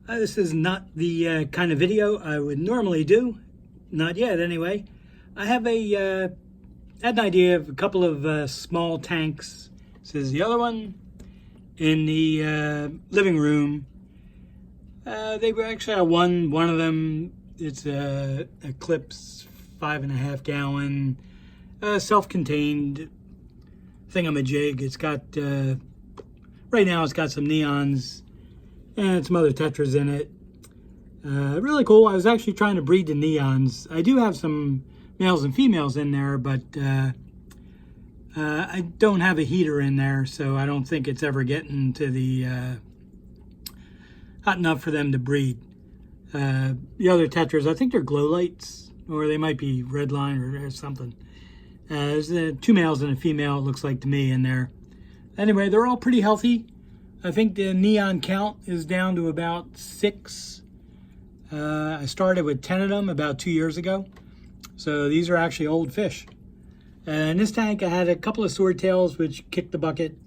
This is not the kind of video I would normally do, not yet anyway. I have had an idea of a couple of small tanks. This is the other one in the living room. They were actually one of them. It's a Eclipse 5.5 gallon self-contained thingamajig. It's got right now it's got some neons and some other Tetras in it. Really cool. I was actually trying to breed the neons. I do have some males and females in there, but I don't have a heater in there, so I don't think it's ever getting to the hot enough for them to breed. The other Tetras, I think they're glow lights, or they might be red line or something. There's two males and a female, it looks like to me, in there. Anyway, they're all pretty healthy. I think the neon count is down to about 6. I started with 10 of them about 2 years ago. So these are actually old fish. In this tank I had a couple of swordtails which kicked the bucket.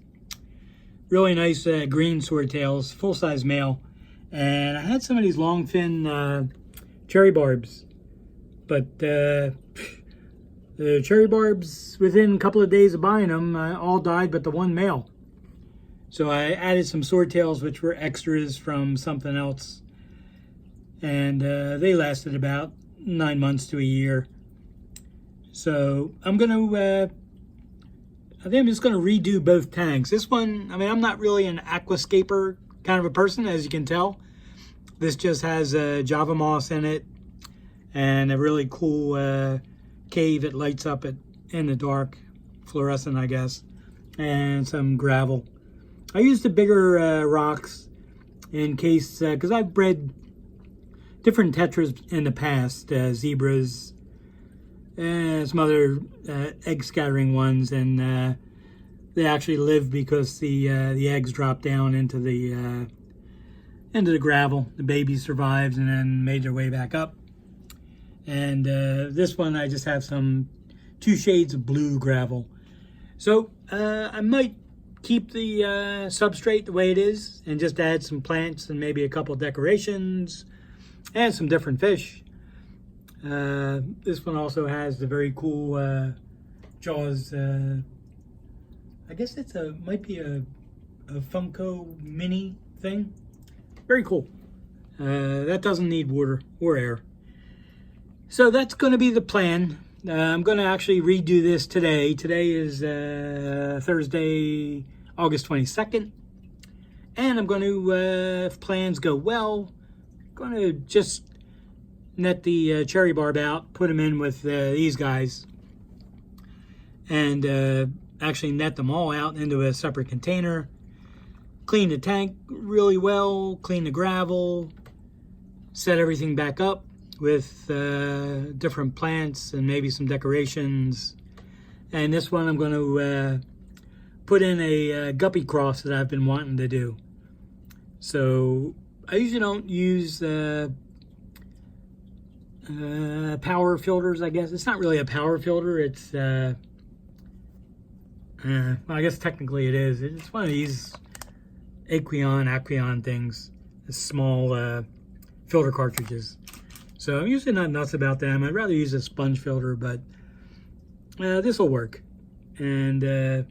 Really nice green swordtails, full-size male. And I had some of these long fin cherry barbs. But the cherry barbs, within a couple of days of buying them, all died but the one male. So I added some swordtails which were extras from something else. And they lasted about 9 months to a year. So I'm going to, I think I'm just going to redo both tanks. This one, I mean, I'm not really an aquascaper kind of a person, as you can tell. This just has Java moss in it and a really cool cave that lights up in the dark, fluorescent, I guess, and some gravel. I used the bigger rocks in case, because I've bred different Tetras in the past, zebras, and some other egg scattering ones, and they actually live because the eggs drop down into the gravel. The baby survives and then made their way back up. And this one I just have some 2 shades of blue gravel. So I might keep the substrate the way it is and just add some plants and maybe a couple decorations and some different fish. This one also has the very cool Jaws. I guess it's might be a Funko mini thing. Very cool. That doesn't need water or air. So that's going to be the plan. I'm going to actually redo this today. Today is Thursday, August 22nd. And I'm going to, if plans go well, going to just net the cherry barb out, put them in with these guys, and actually net them all out into a separate container. Clean the tank really well, clean the gravel, set everything back up with different plants and maybe some decorations. And this one I'm going to put in a Guppy cross that I've been wanting to do. So I usually don't use power filters, I guess. It's not really a power filter. It's, well, I guess technically it is. It's one of these Aqueon things, the small filter cartridges. So I'm usually not nuts about them. I'd rather use a sponge filter, but this will work. And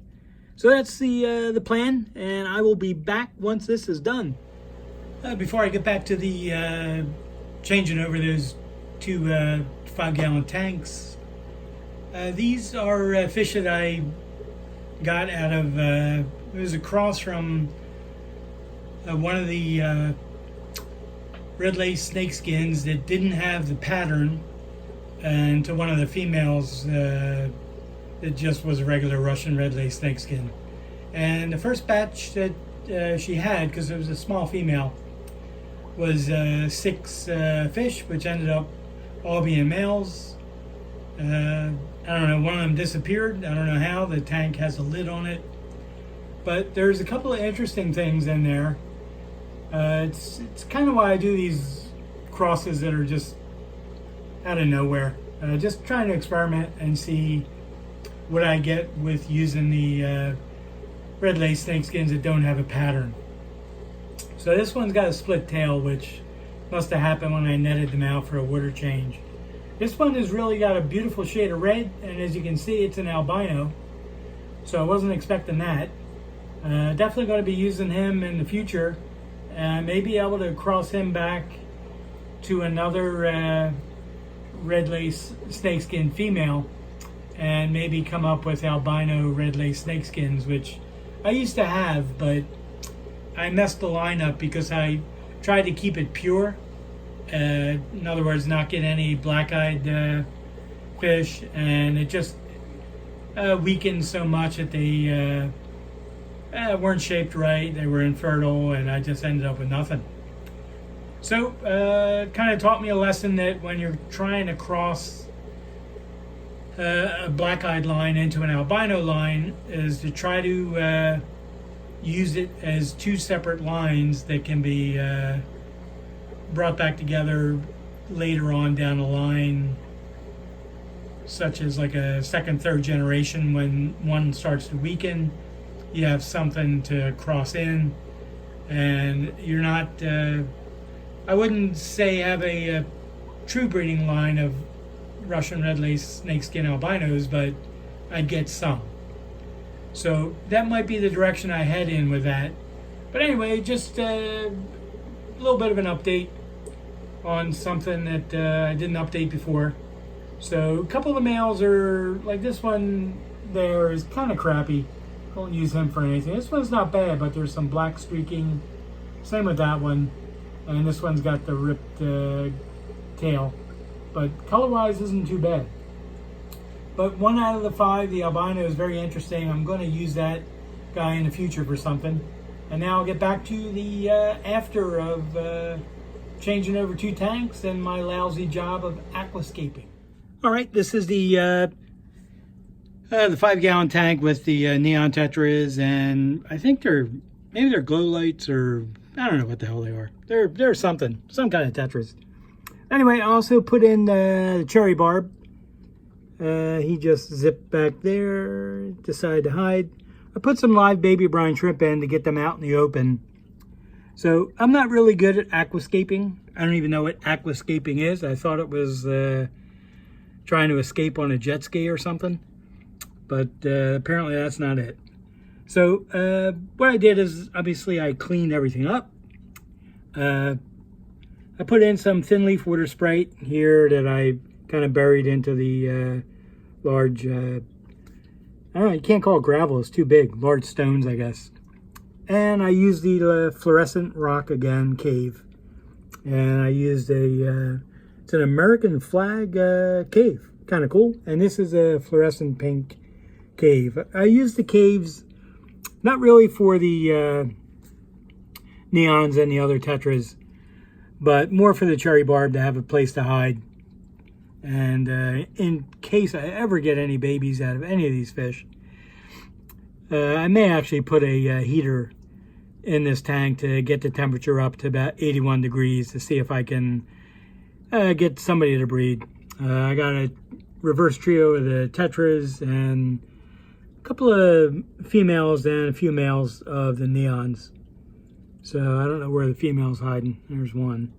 so that's the plan, and I will be back once this is done. Before I get back to the changing over those 2 5-gallon tanks, these are fish that I got out of, it was a cross from one of the red lace snakeskins that didn't have the pattern, and to one of the females that just was a regular Russian red lace snakeskin. And the first batch that she had, because it was a small female, was 6 fish, which ended up all being males. I don't know, one of them disappeared. I don't know how. The tank has a lid on it. But there's a couple of interesting things in there. It's kind of why I do these crosses that are just out of nowhere. Just trying to experiment and see what I get with using the red lace snakeskins that don't have a pattern. So So this one's got a split tail, which must have happened when I netted them out for a water change. This one has really got a beautiful shade of red, and as you can see, it's an albino. So I wasn't expecting that. Definitely going to be using him in the future. May be able to cross him back to another red lace snakeskin female, and maybe come up with albino red lace snakeskins, which I used to have, but I messed the line up because I tried to keep it pure. In other words, not get any black-eyed fish, and it just weakened so much that they weren't shaped right, they were infertile, and I just ended up with nothing. So, kind of taught me a lesson that when you're trying to cross a black-eyed line into an albino line, is to try to use it as two separate lines that can be brought back together later on down the line, such as like a second, third generation. When one starts to weaken, you have something to cross in, and you're not, I wouldn't say have a true breeding line of Russian red lace snakeskin albinos, but I'd get some. So that might be the direction I head in with that. But anyway, just a little bit of an update on something that I didn't update before. So a couple of the males are, like this one there is kind of crappy. Don't use him for anything. This one's not bad, but there's some black streaking. Same with that one. And this one's got the ripped tail. But color-wise isn't too bad. But 1 out of the 5, the albino, is very interesting. I'm going to use that guy in the future for something. And now I'll get back to the after of changing over 2 tanks and my lousy job of aquascaping. All right, this is the 5-gallon tank with the neon tetras, and I think maybe they're glow lights, or I don't know what the hell they are. They're something, some kind of tetras. Anyway, I also put in the cherry barb. He just zipped back there, decided to hide. I put some live baby brine shrimp in to get them out in the open. So I'm not really good at aquascaping. I don't even know what aquascaping is. I thought it was trying to escape on a jet ski or something. But apparently that's not it. So what I did is, obviously, I cleaned everything up. I put in some thin leaf water sprite here that I kind of buried into the large, I don't know, you can't call it gravel, it's too big, large stones, I guess. And I used the fluorescent rock again, cave. And I used it's an American flag cave, kind of cool. And this is a fluorescent pink cave. I used the caves not really for the neons and the other tetras, but more for the cherry barb to have a place to hide. And in case I ever get any babies out of any of these fish, I may actually put a heater in this tank to get the temperature up to about 81 degrees to see if I can get somebody to breed. I got a reverse trio of the tetras and a couple of females and a few males of the neons. So I don't know where the female's hiding. There's one.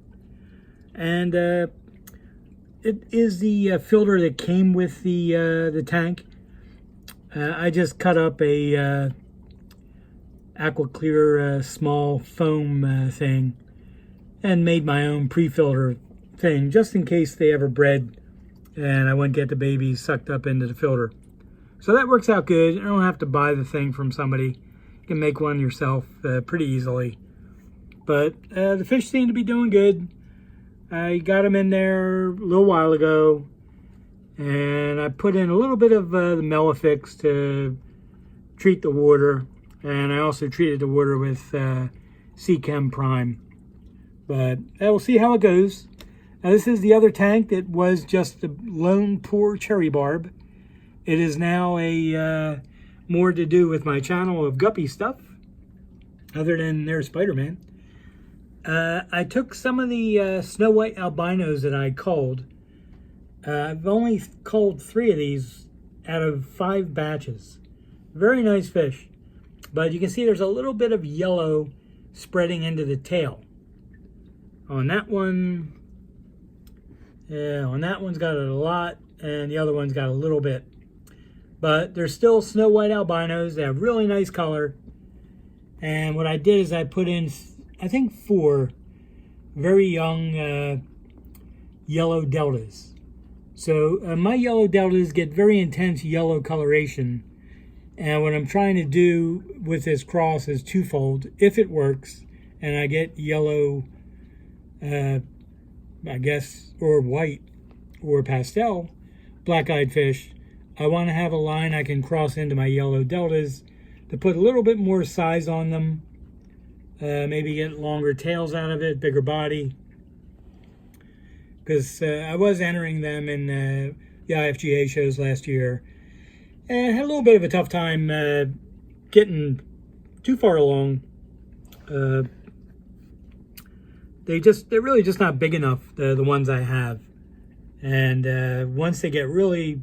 And it is the filter that came with the tank. I just cut up a AquaClear small foam thing and made my own pre-filter thing just in case they ever bred and I wouldn't get the babies sucked up into the filter. So that works out good. You don't have to buy the thing from somebody. You can make one yourself pretty easily. But the fish seem to be doing good. I got them in there a little while ago, and I put in a little bit of the Melafix to treat the water, and I also treated the water with Seachem Prime. But we'll see how it goes. Now, this is the other tank that was just the lone poor cherry barb. It is now a more to do with my channel of Guppy stuff, other than their Spider-Man. I took some of the snow white albinos that I culled. I've only culled 3 of these out of 5 batches. Very nice fish. But you can see there's a little bit of yellow spreading into the tail. On that one, yeah, on that one's got it a lot, and the other one's got a little bit. But they're still snow white albinos. They have really nice color. And what I did is I put in, I think, 4 very young yellow deltas. So my yellow deltas get very intense yellow coloration. And what I'm trying to do with this cross is twofold. If it works, and I get yellow, I guess, or white, or pastel, black-eyed fish, I want to have a line I can cross into my yellow deltas to put a little bit more size on them. Maybe get longer tails out of it, bigger body. Because I was entering them in the IFGA shows last year. And had a little bit of a tough time getting too far along. They're really just not big enough, the ones I have. And once they get really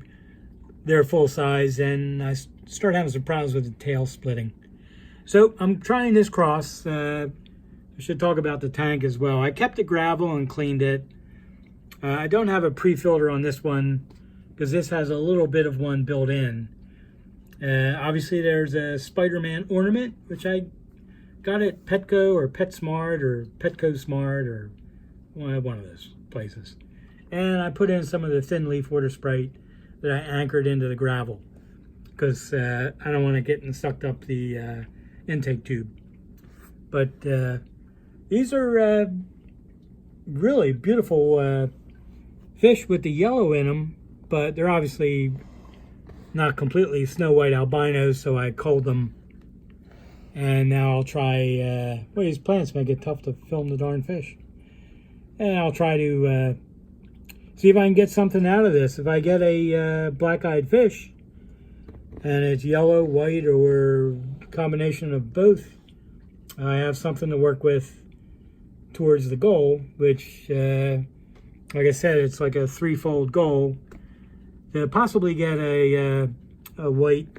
their full size, then I start having some problems with the tail splitting. So I'm trying this cross. I should talk about the tank as well. I kept it gravel and cleaned it. I don't have a pre-filter on this one because this has a little bit of one built in. Obviously there's a Spider-Man ornament, which I got at Petco or PetSmart or Petco Smart or one of those places. And I put in some of the thin leaf water Sprite that I anchored into the gravel because I don't want to get sucked up the intake tube. But these are really beautiful fish with the yellow in them, but they're obviously not completely snow white albinos, so I culled them. And now I'll try, well, these plants make it tough to film the darn fish. And I'll try to see if I can get something out of this. If I get a black-eyed fish, and it's yellow, white, or combination of both, I have something to work with towards the goal, which, like I said, it's like a threefold goal. To possibly get a white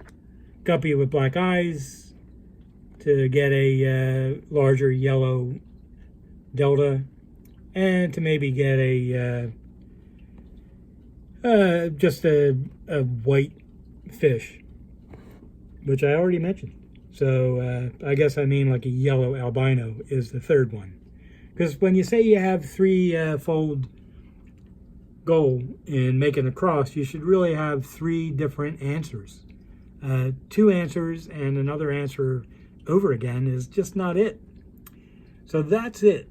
guppy with black eyes, to get a larger yellow delta, and to maybe get a just a white fish, which I already mentioned. So I guess I mean like a yellow albino is the third one. Because when you say you have threefold goal in making a cross, you should really have 3 different answers. 2 answers and another answer over again is just not it. So that's it.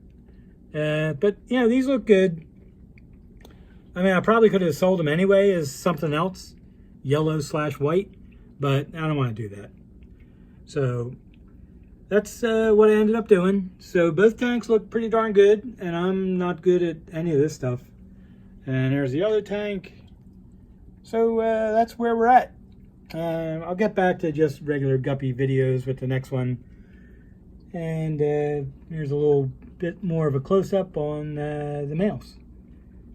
But, you know, these look good. I mean, I probably could have sold them anyway as something else, yellow/white, but I don't want to do that. So that's what I ended up doing. So both tanks look pretty darn good, and I'm not good at any of this stuff. And there's the other tank. So that's where we're at. I'll get back to just regular guppy videos with the next one. And here's a little bit more of a close-up on the males.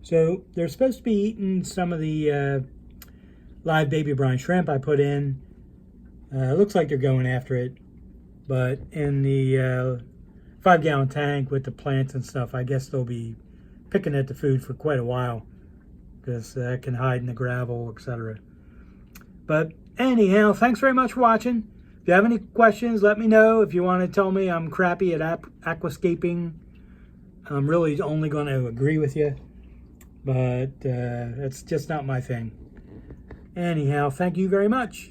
So they're supposed to be eating some of the live baby brine shrimp I put in. It looks like they're going after it. But in the 5-gallon tank with the plants and stuff, I guess they'll be picking at the food for quite a while because it can hide in the gravel, etc. But anyhow, thanks very much for watching. If you have any questions, let me know. If you want to tell me I'm crappy at aquascaping, I'm really only going to agree with you. But it's just not my thing. Anyhow, thank you very much.